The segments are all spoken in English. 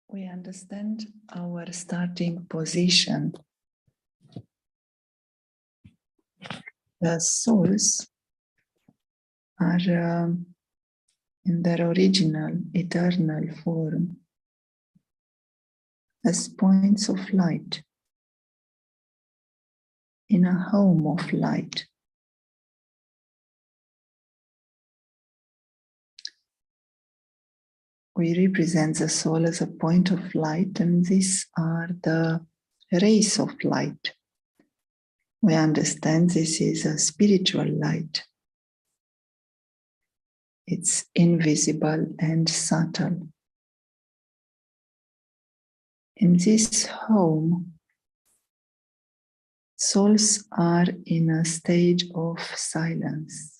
we understand our starting position. The souls are in their original, eternal form as points of light in a home of light. We represent the soul as a point of light, and these are the rays of light. We understand this is a spiritual light. It's invisible and subtle. In this home, souls are in a stage of silence.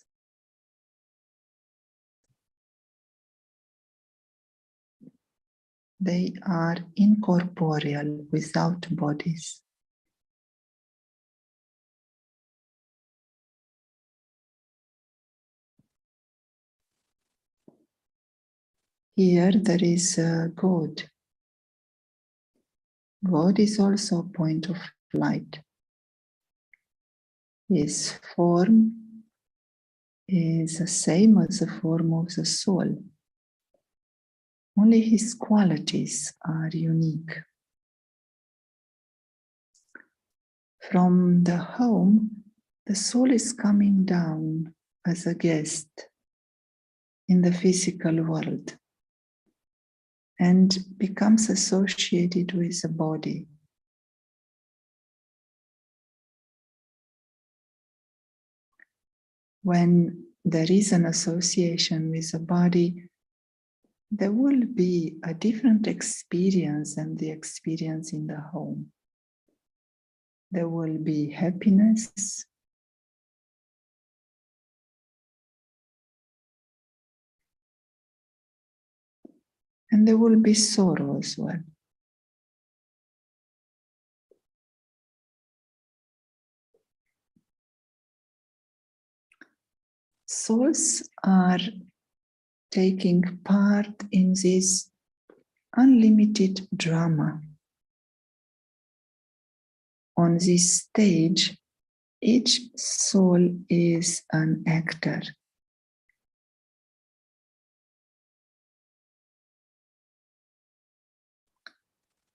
They are incorporeal, without bodies. Here there is God. God is also a point of light. His form is the same as the form of the soul. Only his qualities are unique. From the home, the soul is coming down as a guest in the physical world and becomes associated with the body. When there is an association with the body, there will be a different experience than the experience in the home. There will be happiness, and there will be sorrow as well. Souls are taking part in this unlimited drama. On this stage, each soul is an actor.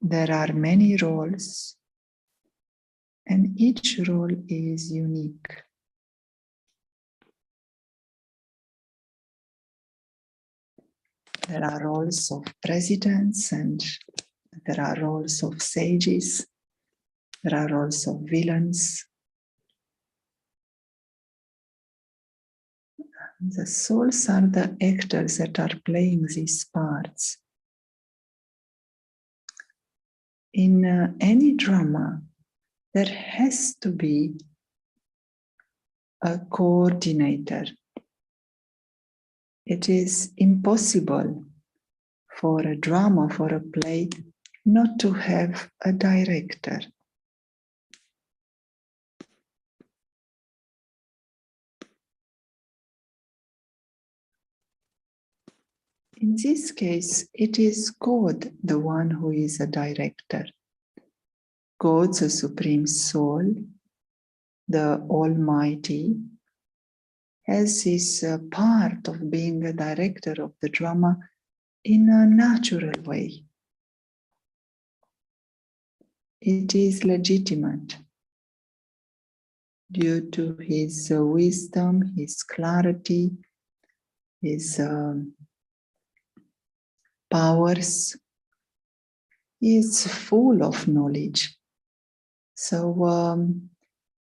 There are many roles, and each role is unique. There are roles of presidents, and there are roles of sages. There are roles of villains. The souls are the actors that are playing these parts. In any drama, there has to be a coordinator. It is impossible for a drama, for a play, not to have a director. In this case, it is God, the one who is a director. God, the Supreme Soul, the Almighty, has this part of being a director of the drama in a natural way. It is legitimate due to his wisdom, his clarity, his powers. He is full of knowledge. So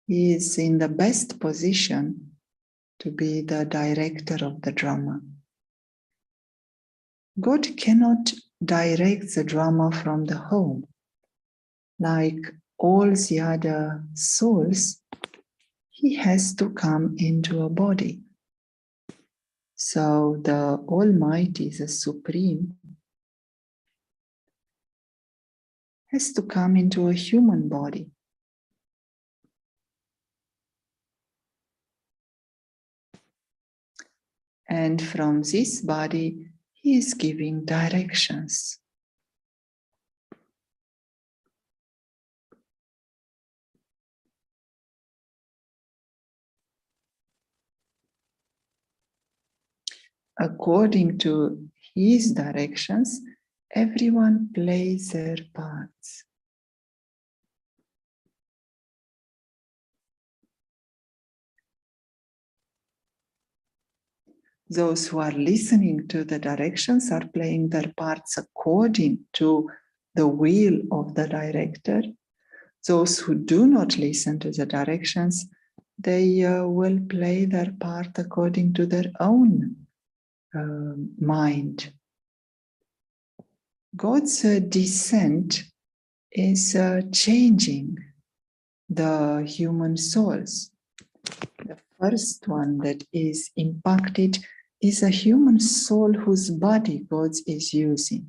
he is in the best position to be the director of the drama. God cannot direct the drama from the home. Like all the other souls, he has to come into a body. So the Almighty, the Supreme, has to come into a human body. And from this body, he is giving directions. according to his directions, everyone plays their parts. Those who are listening to the directions are playing their parts according to the will of the director. Those who do not listen to the directions, they will play their part according to their own mind. God's descent is changing the human souls. The first one that is impacted is a human soul whose body God is using.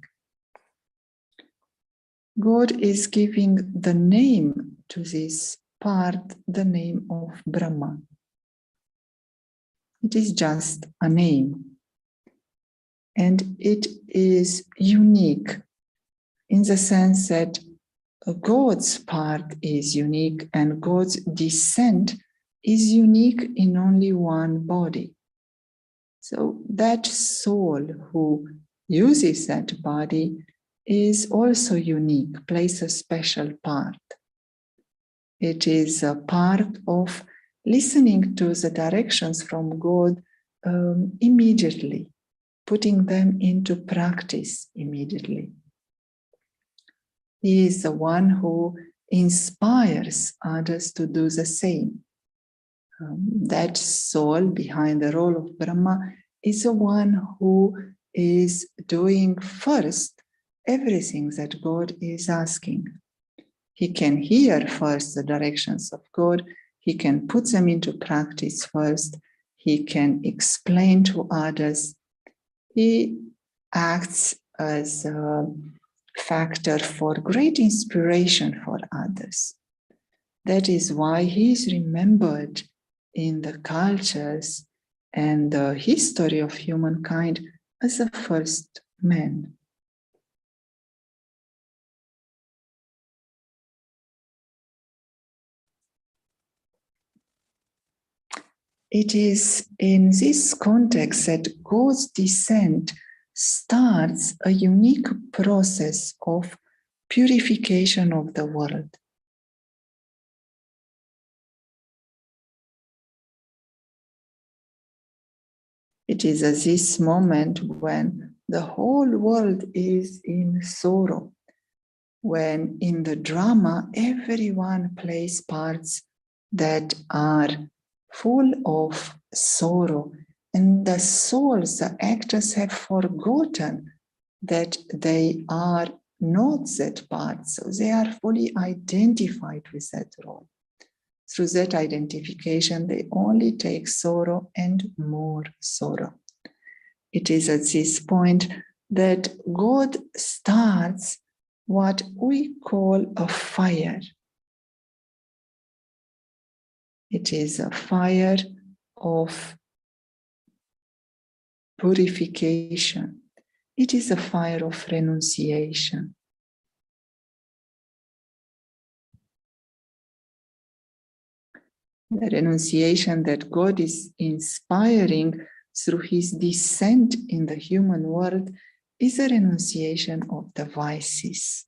God is giving the name to this part, the name of Brahma. It is just a name. And it is unique in the sense that God's part is unique and God's descent is unique in only one body. So that soul who uses that body is also unique, plays a special part. It is a part of listening to the directions from God immediately, putting them into practice immediately. He is the one who inspires others to do the same. That soul behind the role of Brahma is the one who is doing first everything that God is asking. He can hear first the directions of God. He can put them into practice first. He can explain to others. He acts as a factor for great inspiration for others. That is why he is remembered in the cultures and the history of humankind as the first man. It is in this context that God's descent starts a unique process of purification of the world. It is at this moment when the whole world is in sorrow, when in the drama everyone plays parts that are full of sorrow, and the souls, the actors have forgotten that they are not that part, so they are fully identified with that role. Through that identification, they only take sorrow and more sorrow. It is at this point that God starts what we call a fire. It is a fire of purification. It is a fire of renunciation. The renunciation that God is inspiring through his descent in the human world is a renunciation of the vices.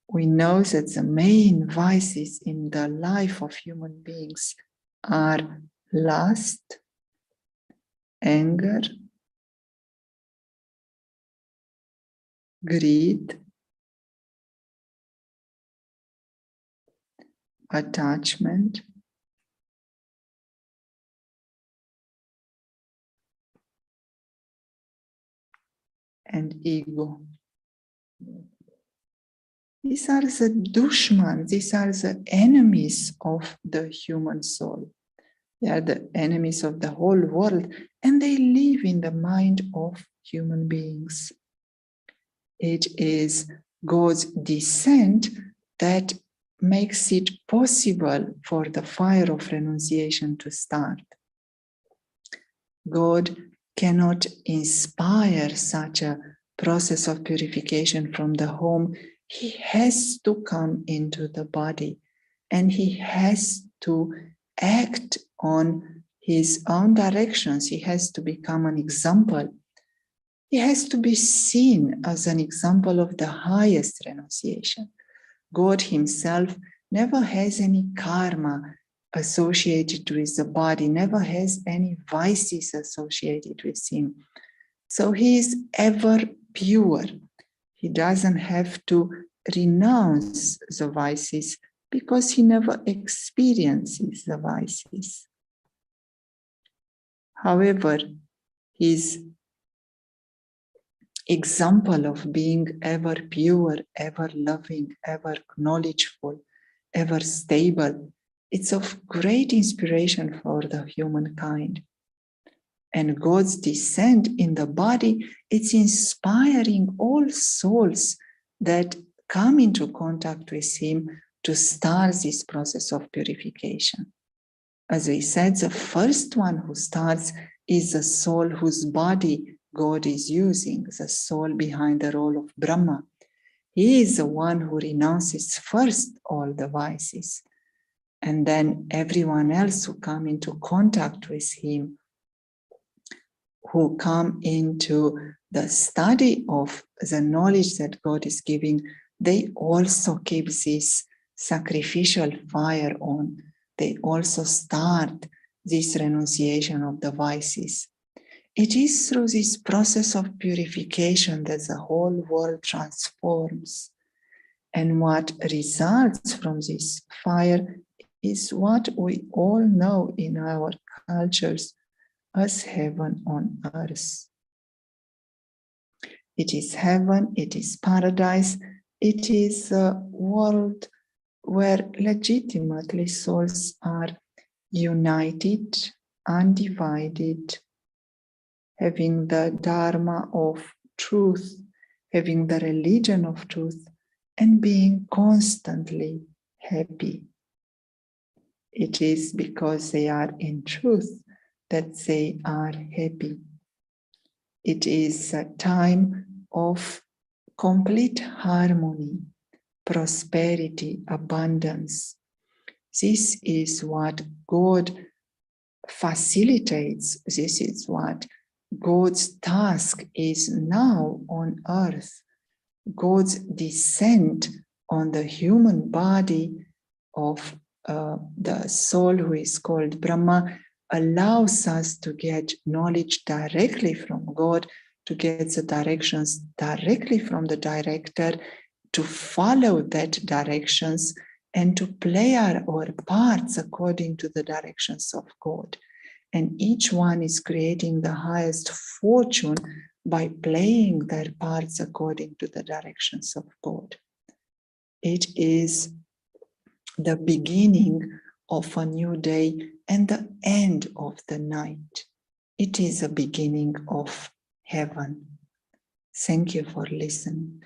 We know that the main vices in the life of human beings are lust, anger, greed, attachment, and ego. These are the dushman, these are the enemies of the human soul. They are the enemies of the whole world, and they live in the mind of human beings. It is God's descent that makes it possible for the fire of renunciation to start. God cannot inspire such a process of purification from the home. He has to come into the body, and he has to act on his own directions. He has to become an example. He has to be seen as an example of the highest renunciation. God himself never has any karma associated with the body, never has any vices associated with him. So he is ever pure. He doesn't have to renounce the vices because he never experiences the vices. However, his example of being ever pure, ever loving, ever knowledgeful, ever stable, it's of great inspiration for the humankind. And God's descent in the body, it's inspiring all souls that come into contact with him to start this process of purification. As we said, the first one who starts is the soul whose body God is using, the soul behind the role of Brahma. He is the one who renounces first all the vices. And then everyone else who come into contact with him, who come into the study of the knowledge that God is giving, they also keep this sacrificial fire on. They also start this renunciation of the vices. It is through this process of purification that the whole world transforms. And what results from this fire is what we all know in our cultures as heaven on earth. It is heaven, it is paradise, it is a world where legitimately souls are united, undivided, having the dharma of truth, having the religion of truth, and being constantly happy. It is because they are in truth that they are happy. It is a time of complete harmony, prosperity, abundance. This is what God facilitates. This is what God's task is now on earth. God's descent on the human body of the soul who is called Brahma allows us to get knowledge directly from God, to get the directions directly from the director, to follow that directions and to play our parts according to the directions of God. And each one is creating the highest fortune by playing their parts according to the directions of God. It is the beginning of a new day and the end of the night. It is a beginning of heaven. Thank you for listening.